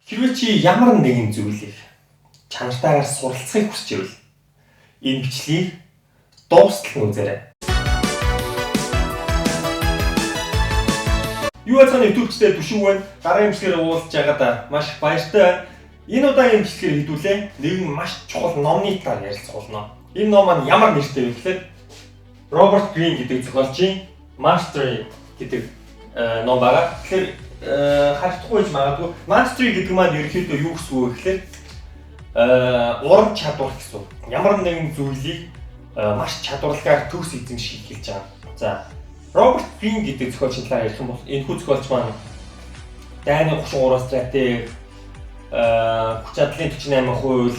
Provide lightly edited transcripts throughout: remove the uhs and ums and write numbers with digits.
Хэрвээ чи ямар нэгэн зүйлийг чанартаагаар суралцахыг хүсч байвал энэ бичлэгийг дуустал нь үзээрэй. Юу ацхан YouTube-чтэй төшөв байна. Дараагийн бичлэгээр уулзж байгаадаа маш их баяртай байна. Энэ удаагийн бичлэгээр хэдүүлээ нэгэн маш чухал номны талаар ярилцах болно. Энэ ном маань ямар нэртэй вэ гэхээр Роберт Грин гэдэг зохиолчийн Mastery гэдэг ном байгаа. Тэгэхээр харагдахгүй ч магадгүй Mastery гэдэг маань ерөнхийдөө юу гэсэн үг вэ гэхээр урам чадвар гэсэн. Ямар нэгэн зүйлийг маш чадварлагаар төгс эзэмших хэлж байгаа. За Роберт Грин гэдэг зохиолчийн талаар ярих юм бол энэ хүү зохиолч маань дайны 33 стратеги, хүч чадлын 48%,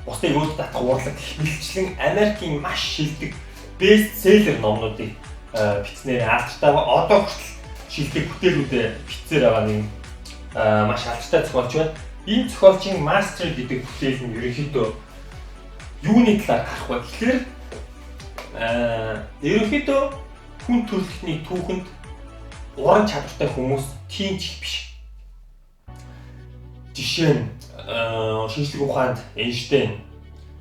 бусдыг өөд татах урлаг гэх мэтчлэн Америкийн маш шилдэг бестселлер номнуудыг бичснээр алдартай одоо хүртэл шилдэг бүтээлүүдэд бичсээр байгаа нэг маш алдартай зохиолч байна. Энэ зохиолчийн Mastery гэдэг бүтээл нь ерөнхийдөө юуны талаар харах вэ гэхээр ерөнхийдөө хүн төрөлхтний түүхэнд уран чадвартай хүмүүс тийм ч их биш. Жишээ нь шинжлэх ухаанд Эйнштейн,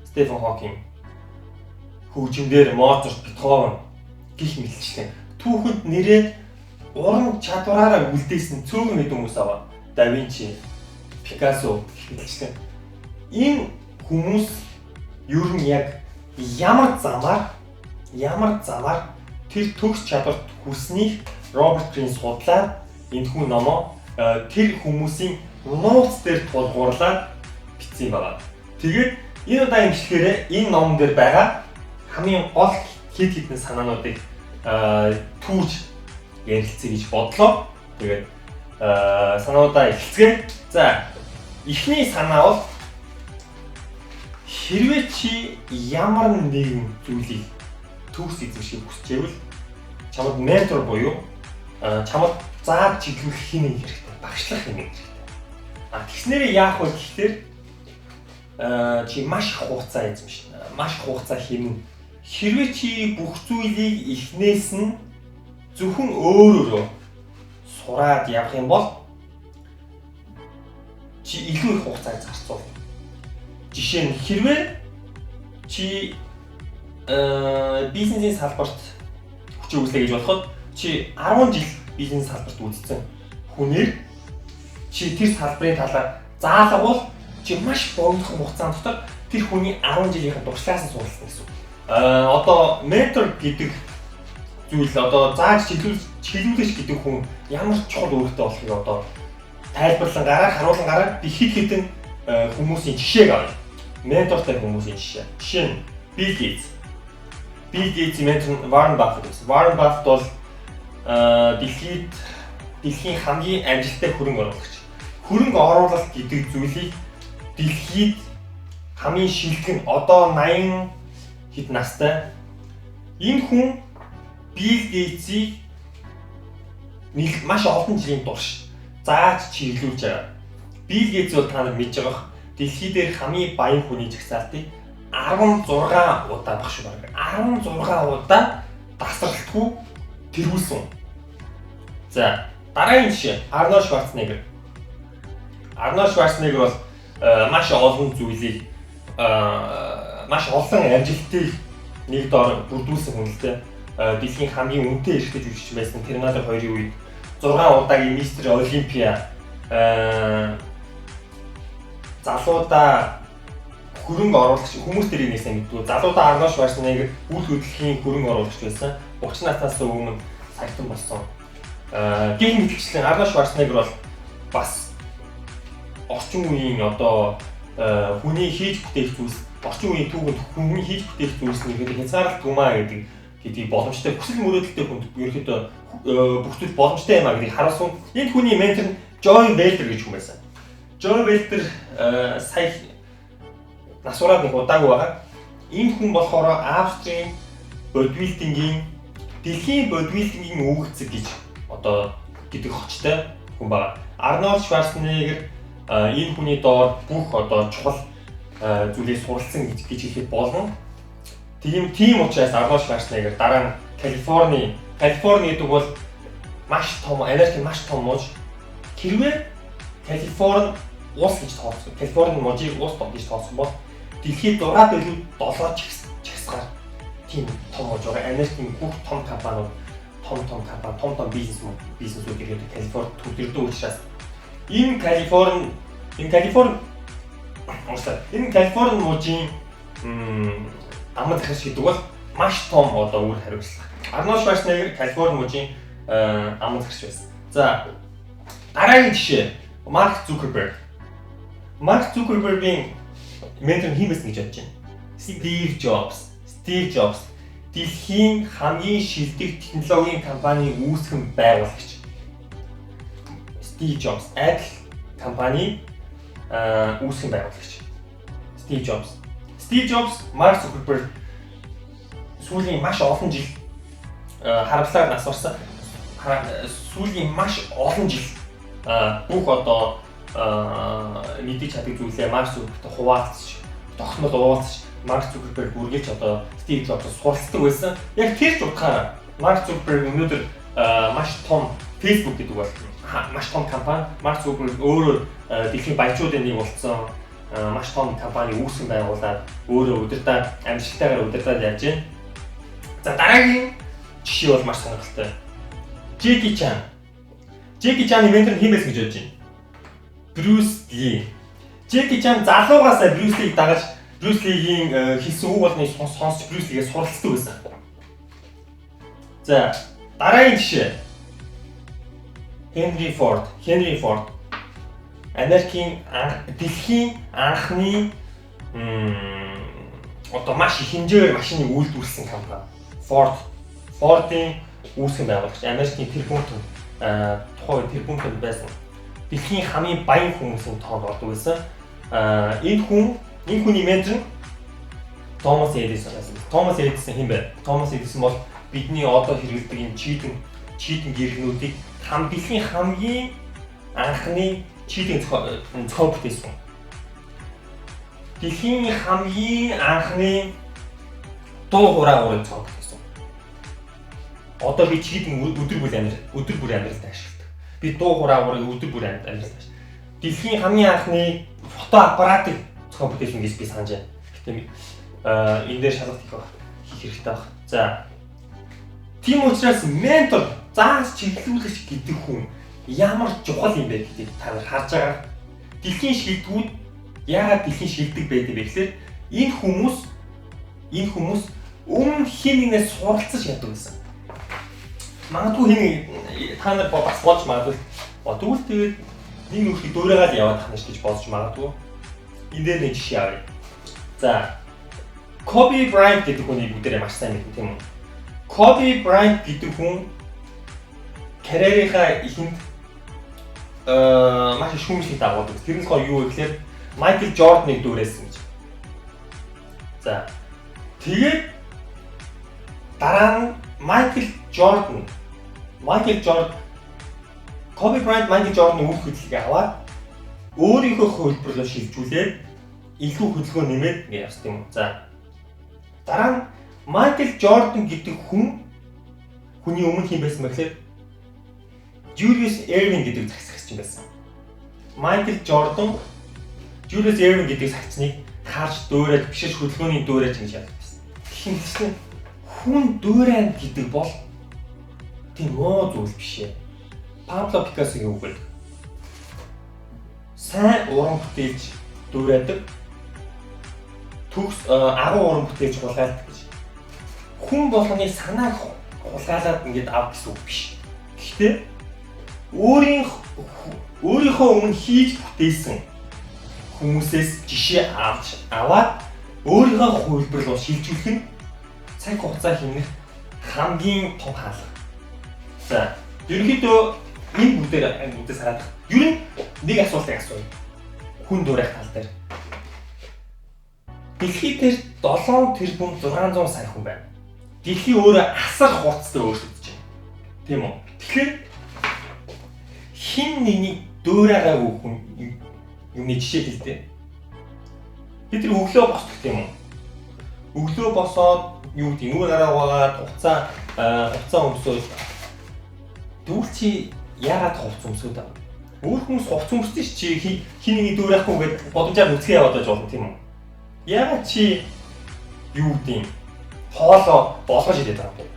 Стефен Хокинг, хөгжимдэр Моцарт, Бетховен гэх мэтчлэн түүхэнд нэрээд уран чадвараараа үлдээсэн цөөхөн хэдэн хүмүүс аваа. Да Винчи, Пикассо гэх мэтчлэн энэ хүмүүс ер нь яг ямар замаар тэр төгс чадварт хүрснийг Роберт Грин судлаад энэ хүн номоо тэр хүмүүсийн нууц дээр тулгуурлаад бичсэн байгаа. Тэгээд энэ удаагийн бичлэгээр энэ номон дээр байгаа хамгийн гол хэд хэдэн санаануудыг түүж ярилцъя гэж бодлоо. Тэгээд санаудаа эхэлцгээе. За, эхний санаа бол хэрвээ чи ямар нэгэн зүйлийг төгс эзэмших хүсэж байвал чамд ментор буюу чамд зааж чиглүүлэх хэмээн хэрэгтэй, багшлах хэмээн хэрэгтэй. Тэгснээрээ яах вэ гэхээр чи маш их хугацаа эзэмшнэ, маш их хугацаа хэмнэ. Хэрвээ чи бүх зүйлийг эхнээс нь зөвхөн өөрөөрөө сураад явах юм бол чи илүү их хугацааг зарцуулна. Жишээ нь хэрвээ чи бизнесийн салбарт хүч өгүүлээ гэж бодоход чи 10 жил бизнес салбарт үзсэн хүнээр чи тэр салбарын талаар заалгавал чи маш богино хугацаанд дотор тэр хүний 10 жилийн туршлагаас нь суралцсан гэсэн. Одоо ментор гэдэг зүйл одоо зааж чиглүүлэгч гэдэг хүн ямар чухал үүрэгтэй болохыг одоо тайлбарлан харуулan гараад би хэд хэдэн хүмүүсийн жишээг авъя. Ментортай хүмүүсийн жишээ. Жишээ нь Bill Gates. Bill Gates-ийн ментор Warren Buffett гэсэн. Warren Buffett бол дэлхийн хамгийн амжилттай хөрөнгө оруулагч. Хөрөнгө оруулалт гэдэг зүйлийг дэлхийд хамгийн шилдэг нь одоо 80 хэд настай энэ хүн Bill Gates-ийг маш олон жилийн турш зааж чиглүүлж байгаа. Bill Gates бол та нар мэдж байгаа дэлхий дээр хамгийн баян хүний жагсаалтыг 16 удаа багш баг. 16 удаа тасралтгүй тэргүүлсэн. За, дараагийн жишээ Arnold Schwarzenegger. Arnold Schwarzenegger бол маш олон зүйлийг маш олон амжилтыг нэг доор бүрдүүлсэн хүн л дээ. Дэлхийн хамгийн үнэтэй эрэгтэй жүжигч байсан Терминатор 2-ын үед 6 удаагийн Мистер Олимпиа залуудаа хөрөнгө оруулагч хүмүүс тэрийг нээсэн мэддэг. Залуудаа Arnold Schwarzenegger үйл хөдлөлийн хөрөнгө оруулагч байсан. 30 наснаас өмнө саягтан болсон. Гэх мэтчлэн Arnold Schwarzenegger бол бас орчин үеийн одоо хүний хийж бүтээх зүйлс, орчин үеийн түүхэнд хүний хийж бүтээх зүйлс нэг хязгаарлалт гүмаа гэдэг боломжтой хүсэл мөрөөдөлтэй хүнд ерөөхдөө бүх зүйл боломжтой юм а гэдгийг харуулсан. Энэ хүний ментор Joy Welter гэж хүн байсан. Joy Welter сая насураад нэг удаагүй байгаа. Энэ хүн болохоор Австрийн бодибилдингийн дэлхийн бодибилдингийн үүгцэг гэж одоо гэдэг хочтой хүн байгаа. Arnold Schwarzenegger энэ хүний доор бүх одоо чухал зүйлийг суралцсан гэж хэлэх болно. Тийм учраас Arnold Schwarzenegger дараа нь Калифорни гэдэг бол маш том Америкийн маш том мууч. Хэрвээ Калифорни улс гэж тооцсон. Калифорни мужийг улс бод гэж тооцсон бол дэлхийд 6 билүү доллар чагсгаар тийм том муж байгаа. Америкийн бүх том компаниуд, том бизнесүүд ирээд Калифорни төвлөрдөг учраас энэ Калифорни мужийн амд захирч гэдэг бол маш том одоо үр хариуцлага. Арнольд Шварценеггер Калифорни мужийн амд захирч байсан. За дараагийн жишээ Марк Зукербергийн ментор хэн байсан гэж бодож байна? Стив Джобс. Дэлхийн хамгийн шилдэг технологийн компани үүсгэн байгуулагч. Стив Джобс Apple компани үүсгэн байгуулагч. Стив Джобс, Марк Зукерберг сүүлийн маш олон жил харамсалаар нас барсан. Сүүлийн маш олон жил бүх одоо мэдээж чаддаг зүйлээ Марк Зукербергтэй хуваалцаж, тогтмол уулзаж, Марк Зукерберг үргэлж одоо Стив Джобсоос суралцдаг байсан. Яг тэр ч утгаараа Марк Зукерберг өнөөдөр маш том Facebook гэдэг бол маш том компани. Марк Зукерберг өөрөө дэлхийн баячуудын нэг болсон маш том компани үүсгэн байгуулад өөрөө амжилттайгаар удирдах явж байна. За дараагийн жишээ бол маш сонирхолтой. Джеки Чаны ментор хэн байсан гэж бодож байна? Брюс Ли. Джеки Чан залуугаасаа Брюс Лиг дагаж Брюс Лигийн хийсэн үг болныг сонсч Брюс Лигээс суралцдаг байсан. За дараагийн жишээ. Henry Ford. Америкийн дэлхийн анхны одоо маш их хэмжээгээр машиныг үйлдвэрлэсэн компани. Ford-ийн үүсгэн байгуулагч. Америкийн тэрбумтэн тухайн тэрбумтэн байсан. Дэлхийн хамгийн баян хүмүүсийн тоонд ордог байсан. Энэ хүний ментор Томас Эдисон байсан. Томас Эдисон хэн бэ? Томас Эдисон бол бидний одоо хэрэглэдэг энэ чийдэн гэргнүүдийг дэлхийн хамгийн анхны чийдэн зохион бүтээсэн. Дэлхийн хамгийн анхны дуу хураагуурыг зохион бүтээсэн. Одоо би чийдэн өдөр бүр амьдралд ашигладаг. Би дуу хураагуурыг өдөр бүр амьдралд ашигладаг. Дэлхийн хамгийн анхны фото аппаратыг зохион бүтээсэн гэж би санаж байна. Гэтэ энэ дээр шалгалт хийх хэрэгтэй байна. За тийм учраас ментор заас чиглүүлэгч гэдэг хүн ямар чухал юм бэ гэдгийг та нар харж байгаа. Дэлхийн шилдэгүүд яагаад дэлхийн шилдэг байдаг вэ гэхээр энэ хүмүүс өмнө хин нэгнээс суралцаж яддаг гэсэн. Магадгүй та нар бас болж магадгүй тэгвэл тэгээд нэг нөхөд дөөрөөгаад яваад тахна гэж бодож магадгүй. Энэ дээр нэг жишээ авъя. За Kobe Bryant гэдэг хүний бүгдээрээ маш сайн мэднэ тийм үү? Kobe Bryant гэдэг хүн карьерийнхаа эхэнд маш их шүүмжлэлт дагуулдаг. Тэрнээс гол юу вэ гэхээр Michael Jordan-ыг дүүрээсэн гэж. За тэгээд дараа нь Kobe Bryant Michael Jordan-ийн үйл хөдлөлийг аваад өөрийнхөө хөлбөрлөөр шилжүүлээд илүү хөдөлгөөн нэмээд ингэ явсан юм. За дараа нь Michael Jordan гэдэг хүний өмнө хин байсан мэхлээр Julius Erving гэдэг загсагч юм байсан. Michael Jordan Julius Erving гэдэг загчныг харж дөөрөөд бишэж хөдөлгөөний дөөрөөж ингэж явдаг байсан. Гэхдээ хүн дөөрэн гэдэг бол тийм муу зүйл биш ээ. Pablo Picasso-гийн үг л сайн уран бүтээлч дөөрөөдөг. Төгс агуу уран бүтээлч хулгайлдаг гэж. Хүн болгоны санааг хулгайлаад ингэж ав гэсэн үг биш. Гэхдээ өөрийнхөө өмнө хийж бүтээсэн хүмүүсээс жишээ аваад өөрийнхөө хувилбар руу шилжүүлэх нь цаг хугацаа хэмнэх хамгийн том хаалга. За, ерөнхийдөө энэ бүгдээс хараад ер нь нэг асуултыг асууя. Хүн дуурайх тал дээр. Дэлхийд дээр 7 тэрбум 600 сая хүн байна. Дэлхий өөрөө асар хурцтай өөрчлөгдөж байна. Тийм үү? Тэгэхээр хин нэгний дуурайгаагүй хүн юмны жишээ хэлдэг. Бид тэр өглөө босдог тийм үү? Өглөө босоод юу гэдэг нүрэ гараа угаад хуцаа өмсөөл. Тэгвэл чи яагаад хувц өмсөд аа? Өөр хүмүүс хувц өмсдөг чи хин нэг дөөр яахгүй гэдэг боломжоор үсгээ яваад байж болно тийм үү? Яагаад чи юу гэдэг юм? Хоолоо болгож идээд байгаа юм.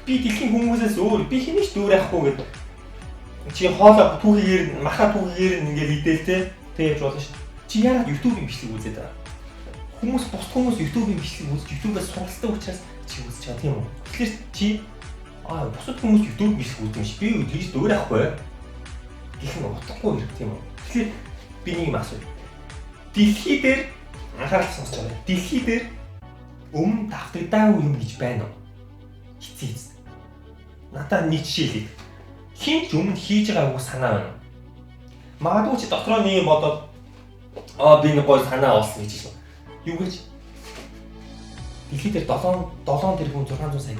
Би дэлхийн хүмүүсээс өөр би хинийч дөөр яахгүй гэдэг. Чи хоолоо түүхээр маха түүхээр ингээд идэл те тэгэж болно шүү. Чи яагаад YouTube-ийн бичлэг үзээд байгаа? Хүмүүс бус хүмүүс YouTube-ийн бичлэг үзэж YouTube-аас суралцдаг учраас чи үзэж байгаа тийм үү? Тэгэхээр чи бусад хүмүүс YouTube бичлэг үздэг юм шиг би тэгж дөөр яахгүй гэх нь утгагүй хэрэг тийм үү? Тэгэхээр би нэг юм асууя. Дэлхий дээр анхаарал сонсож байгаа. Дэлхий дээр өмнө давтагдаагүй юм гэж байна уу? Хитцээ. Надад нэг жишээ хэлье. Хин ч өмнө хийж байгаа үг санаа байна. Магадгүй чи дотроо нэг бодоод би нэг гол санаа олсон гэж байна. Юу гэж? Дэлхий дээр 7 тэрбум 600 сая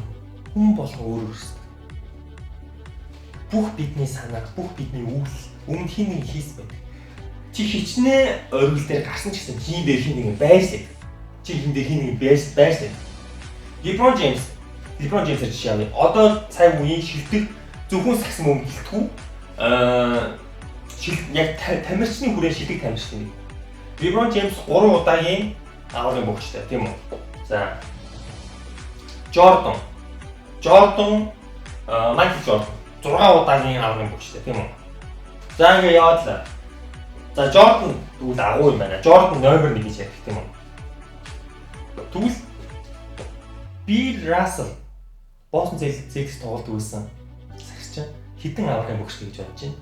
хүн болгон өөр өөрсдөө. Бүх бидний санаа, бүх бидний үйл өмнө хин нэг хийсэн байдаг. Чи хичнээн оргил дээр гарсан ч гэсэн хин дээр хин нэг байжлаа. Чи хин дээр хин нэг байжлаа. LeBron James жишээ авъя. Одоо цаг үеийн шилдэг зөвхөн сагсан мөнгө гэлтгүү. Яг тамирчны хүрээ шилдэг тамирчны. LeBron James 3 удаагийн аврагын богчтой тийм үү? За. Jordan Michael Jordan 6 удаагийн аврагын богчтой тийм үү? За ингэ яваад л. За Jordan тэгвэл агуу юм байна. Jordan номер 1 гэж ярих тийм үү? Тэгвэл Bill Russell Boston Celtics тоглолт үүссэн. Сагч хэдэн аврагын богчтой гэж бодож байна?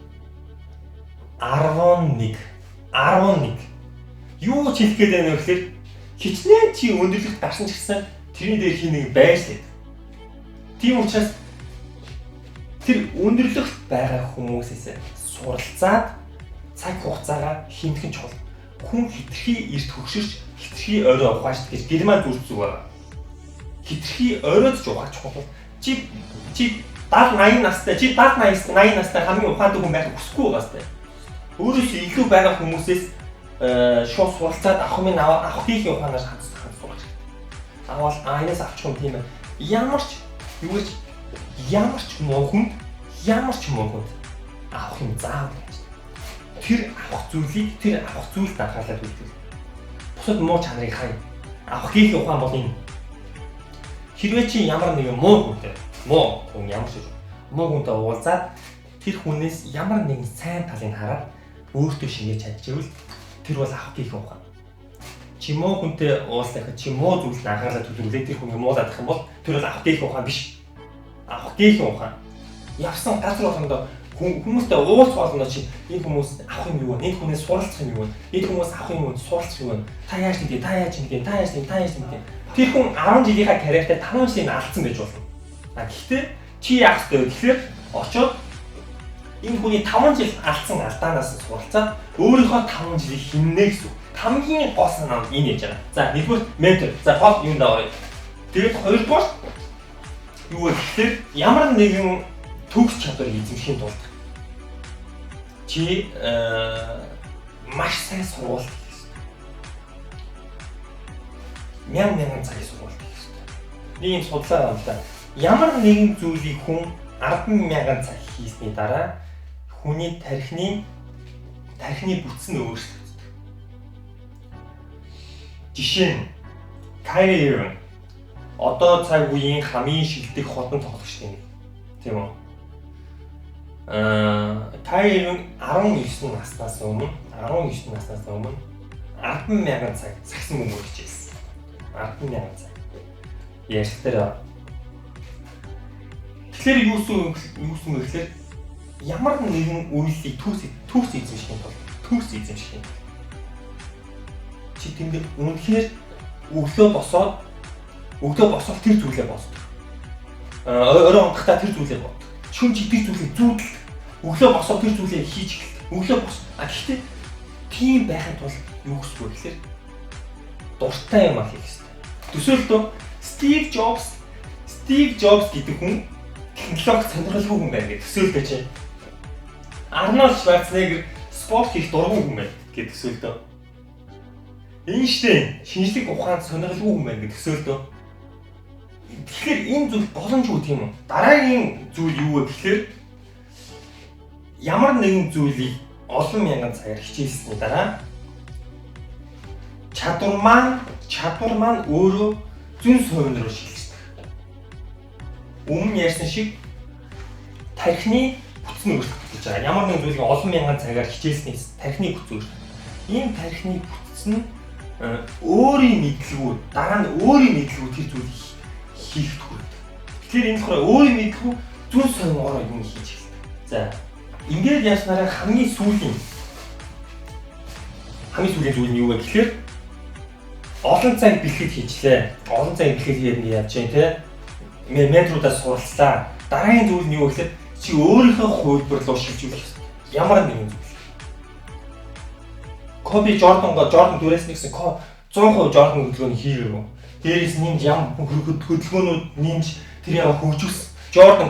11. Юу ч хэлэх гээд байна вэ гэхээр хичнээн чи өндөрлөлт гарсан ч гэсэн тэрний дээр хин нэг байж лээ. Тийм учраас тэр өндөрлөлт байгаа хүмүүсээс суралцаад цаг хугацаагаа хэмтгэн чухал. Хүн хитрхи эрт хөгшөрч хитрхи орой ухааш гэж гэрман зүрх зүг байгаа. Хитрхи оройд ч ухаач чухал. Чи 70-80 настай, чи 80 настай хамгийн ухаантай хүн байх хүсэхгүй байгаа сте. Өөрөөсөө илүү байгаа хүмүүсээс шууд суралцаад авах хийхин ухаанаар хандсан сурах хэрэгтэй. Авал энэс авчих юм тийм ээ. Ямар ч хүн авах юм заавал байж. Тэр авах зүйлд анхаарлаа төлөвлөв. Бусад муу чанарыг хай. Авах хийхин ухаан бол энэ. Хэрвээ чи ямар нэгэн муу хүн ямар ч муу хүнтэй уулзаад тэр хүнээс ямар нэгэн сайн талыг хараад өөртөө шингээж чадчихвэл тэр бол авах хийх ухаан. Чи муу хүнтэй уулзлахад чи муу зүйлд анхаарлаа төлөвлөлөө тэр хүн муулаад ах юм бол тэр бол авах хийх ухаан биш. Авах хийх ухаан. Явсан газар болгондоо хүмүүстэй уулзах болгоно чи энэ хүмүүс авах юм юу вэ? Энэ хүнээс суралцах юм юу вэ? Энэ хүмүүс авах юм уу? Суралцах юм. Та яаж тийм тэр хүн 10 жилийнхаа карьертай 5 жилийн алдсан байж болно. Гэхдээ чи яах вэ гэхээр очоод энэ хүний 5 жил алдсан алдаанаас суралцаад өөрийнхөө 5 жилийг хиннэ гэсэн. Хамгийн гол санаа нь энэ яж байгаа. За нэгдүгээр ментор. За гол юм даа. Тэгээд хоёрдугаар юу вэ гэхээр ямар нэгэн төгс чадвар эзэмших тулд чи маш сайн сургууль хийх хэрэгтэй. Мянган цагийн сургууль хийх хэрэгтэй. Нэг юм судлаа байна л да. Ямар нэгэн зүйлийг хүн 10,000 цаг хийсний дараа хүний тархины бүтц нь өөрчлөгддөг. Жишээ нь Kyrie Irving одоо цаг үеийн хамгийн шилдэг хотын тоглогчтой нэг. Тийм үү? Kyrie Irving 19 наснаас өмнө 10,000 цаг сагсан мөнгө хийжсэн. 10,000 цаг. Яаж тэр тэгэхээр юу гэсэн бэ гэхээр ямар нэгэн үйлсийг төгс эзэмших чи тэнд үнэхээр өглөө босоод тэр зүйлээ боддог. Орой унтахтаа тэр зүйлээ боддог. Шөнө чи тэр зүйлээ зүүдэл. Өглөө босоод тэр зүйлээ хийж эхэлдэг. Гэхдээ тийм байхад бол юу гэсэн бэ гэхээр дуртай юм хийх хэрэгтэй. Төсөөлтөө Steve Jobs гэдэг хүн технологи сонирхолгүй хүн байна гэж төсөөлдөө чи. Arnold Schwarzenegger спорт хийх дургүй хүн байна гэж төсөөлдөө. Эйнштейн шинжлэх ухаанд сонирхолгүй хүн байна гэж төсөөлдөө. Тэгэхээр энэ зүйл боломжгүй тийм үү? Дараагийн зүйл юу вэ гэхээр ямар нэгэн зүйлийг олон мянган цагаар хичээлсэний дараа чадвар маань өөрөө зүүн суурин руу шилждэг. Өмнө ярьсан шиг тархины бүтцэн өөрчлөгдөж гэж байгаа. Ямар нэгэн зүйлийг олон мянган цагаар хичээлснээс тархины бүтц өөрчлөж. Энэ тархины бүтц нь өөрийн мэдлэгүүд дараа нь өөрийн мэдлэгүүд тэр зүйлийг хийх төрөлд. Тэгэхээр энэ болохоор өөрийн мэдлэгүү зүүн суурин ороо юм хийж эхэлдэг. За ингээд яснараа хамгийн сүүлийн зүйл нь юу вэ гэхээр олон цаг бэлтгэл хийчлээ. Олон цаг бэлтгэл хийгээд ингэ явж जैन те. Менторудаас суралцлаа. Дараагийн зүйл нь юу гэхээр чи өөрийнхөө хувилбар руу шилжүүлэх хэрэгтэй. Ямар нэгэн зүйл. Коби Jordan дөрөөс нэгсэн 100% Jordan хөдөлгөөнийг хийгээгүй. Дээрээс нэмж ям хөдөлгөөнүүд нэмж тэр яга хөгжүүлсэн. Jordan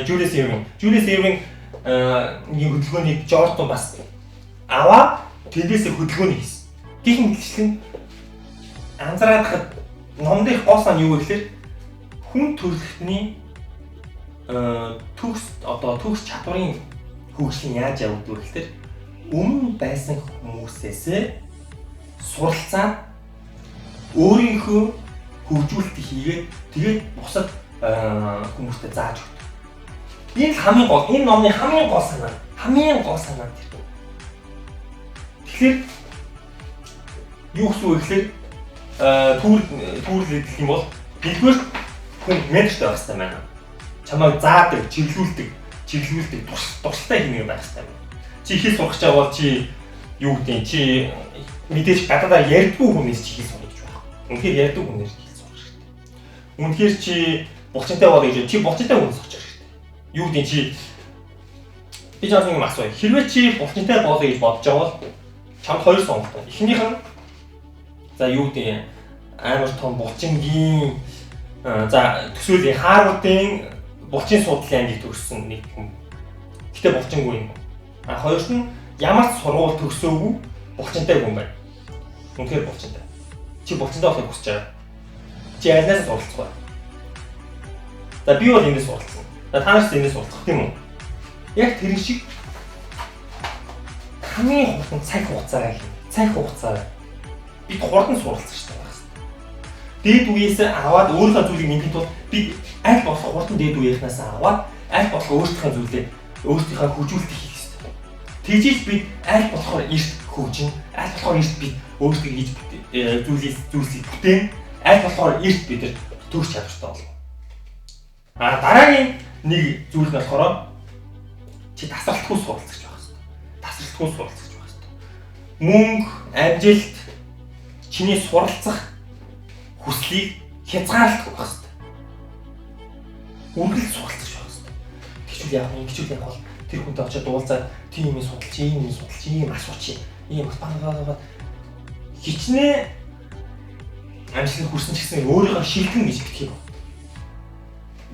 Julius Erving нэг хөдөлгөөнийг Jordan бас аваад тэндээсээ хөдөлгөөнийг хийсэн. Гэх мэтчлэн анзаарахад номдын гол нь юу вэ гэхээр хүн төрөлхтний төгс чадварын хөгжил нь яаж явагдав вэ гэхээр өмнө байсан хүмүүсээс суралцаад өөрийнхөө хөгжүүлэлтийг хийгээд тэгээд бусад хүмүүстэй зааж өгдөг. Энэ номны хамгийн гол санаа тэр. Тэгэхээр юу гэсэн үг гэхээр түүрлэх юм бол нэгдүгээр хүн ментортой байх хэрэгтэй байна. Чамайг заадаг, чиглүүлдэг, туршилтаа хийнэ байх хэрэгтэй байна. Чи ихийг сурах гэж байгаа бол чи юу гэдэг чи мэдээж гадаадаар ярьдгүй хүнээс чи ихийг сурах гэж байна. Үнэхээр ярьдаг хүнээс ихийг сурах хэрэгтэй. Үнэхээр чи булчинтай болоо гэж чи булчинтай хүнээс сурах хэрэгтэй. Юу гэдэг чи би чамд нэг асууя. Хэрвээ чи булчинтай болоо гэж бодож байгаа бол чамд хоёр сонголт байна. Эхнийх нь за юу гэдэг амар том булчингийн за төсөөлийн Харвардын булчин судлалын ангид төгссөн нэг хүн. Гэтэ булчингүй юм. Хоёрт нь ямар ч сургууль төгсөөгүй булчинтай хүн байна. Үнэхээр булчинтай. Чи булчинтай болохыг хүсэж байгаа. Чи яаснаас суралцах вэ? За би бол энэс суралцсан. Та нараас энэс суралцах тийм үү? Яг тэр шиг хамгийн хурдан цаг хугацаараа бид хурдан суралцах хэрэгтэй байна. Дээд үеэс аваад өөрийнхөө зүйлийг нэмэх тул бид аль болох хурдан дээд үеийнхнээс аваад аль болох өөрийнхөө хөгжүүлэлтийг хийх хэрэгтэй. Тэгжиж бид аль болохоор эрт хөгжин, аль болохоор эрт бид өөрсдөө хийж зүйлсийг бүтээн, аль болохоор эрт бид төрөх чадвартай болно. Дараагийн нэг зүйл нь болохоор чи тасралтгүй суралцах байх хэрэгтэй. Мөнгө, амжилт чиний суралцах хүслийг хязгаарлах байх хэрэгтэй. Үргэлж суралцах байх хэрэгтэй. Тэгвэл яг бол тэр хүнтэй очиад уулзаад тийм юм судалж, ийм асууч, ийм багтаагаа хичнээн амжилтанд хүрсэн ч гэсэн өөрийгөө шилхэн гэж битгий.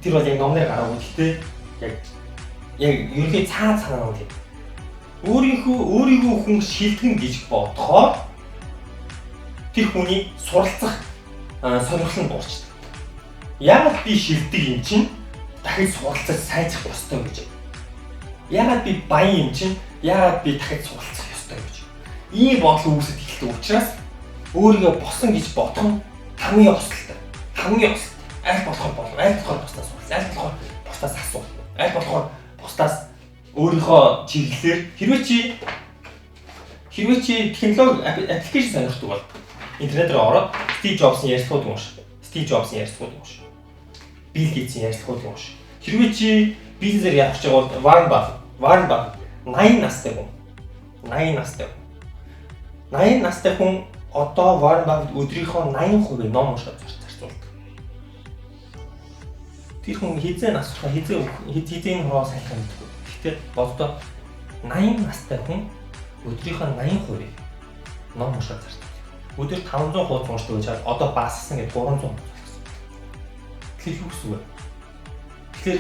Тэр бол яг номноор гараагүй. Гэхдээ яг ерөнхий цаад санаа нь өөрийгөө хүн шилхэн гэж бодохоор тэр хүний суралцах сонирхол нь дуусчихдаг. Яагаад би шилдэг юм чинь дахиж суралцаж сайжрах ёстой гэж. Яагаад би баян юм чинь яагаад би дахиж суралцах ёстой гэж. Ийм бодол үүсэж эхэлдэг учраас өөрийгөө босон гэж бодох нь хамгийн ослтой. Аль болохоор бусдаас суралц, аль болохоор бусдаас асуу, аль болохоор бусдаас өөрийнхөө чиглэлээр хэрвээ чи технологи аппликейшн сонирхдаг бол интернет руу ороод Стив Джобсын ярилцлагыг унш. Билл Гейтсийн ярилцлагыг унш. Хэрвээ чи бизнесээр явах гэж байгаа бол Warren Buffett 80 настай хүн одоо Warren Buffett өдрийнхөө 80% ном уншаад зарцуулдаг. Тэр хүн хизээ нас урах хизээ хураа сайн мэддэг. Гэхдээ боддоо 80 настай хүн өдрийнхөө 80% ном уншаад зарцуулдаг. Өдөр 500 хуудас уншдаг гэж хаад одоо бассан гэж 300. Тэгэхээр юу гэсэн үг вэ? Тэгэхээр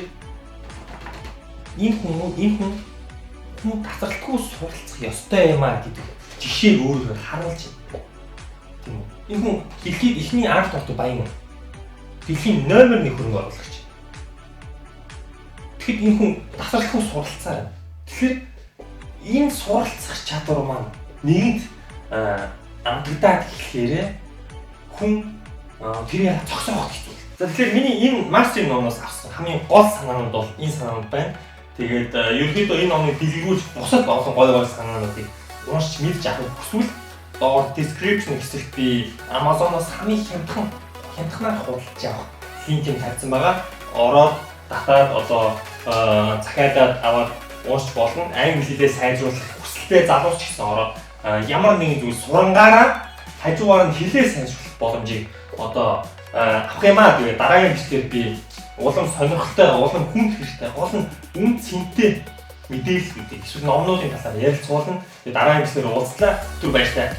энэ хүн тасралтгүй суралцах ёстой юм аа гэдэг жишээг өөрөөр харуулж байна. Тийм үү? Энэ хүн дэлхийд эхний анх тохтой баян хүн. Дэлхийн номер 1 хөрөнгө оруулагч. Тэгэхэд энэ хүн тасралтгүй суралцаар Тэгэхээр энэ суралцах чадвар маань нэгэнт амтагдаад гэхээр хүн тэрийг зогсоох хэцүү. За тэгэхээр миний энэ мастерын номноос авсан хамгийн гол санаанууд бол энэ санаанууд байна. Тэгээд ерөнхийдөө энэ номыг дэлгэрүүлж бусад олон гой санаануудыг уншиж мэдж авах хүсвэл доор description хэсэгт би Amazon-оос хамгийн хямдханаар худалдаж авах линкийг тавьсан байгаа. Ороод татаад одоо захиалаад аваад уурч болно. Англи хэлээ сайжруулах хүсэлтэй залууч гэсэн ороод ямар нэгэн зүйл сурангаараа хажуугаар нь хэлээ сайжруулах боломжийг одоо авах юмаа. Тэгээд дараагийн бичлэгээр би улам сонирхолтой, улам хүнд хэрэгтэй, улам үн цэнтэй мэдээлэлүүдийг эсвэл номнуудын талаар ярилцуулна. Тэгээд дараагийн бичлэгээр уулзлаа. Түр баярлалаа.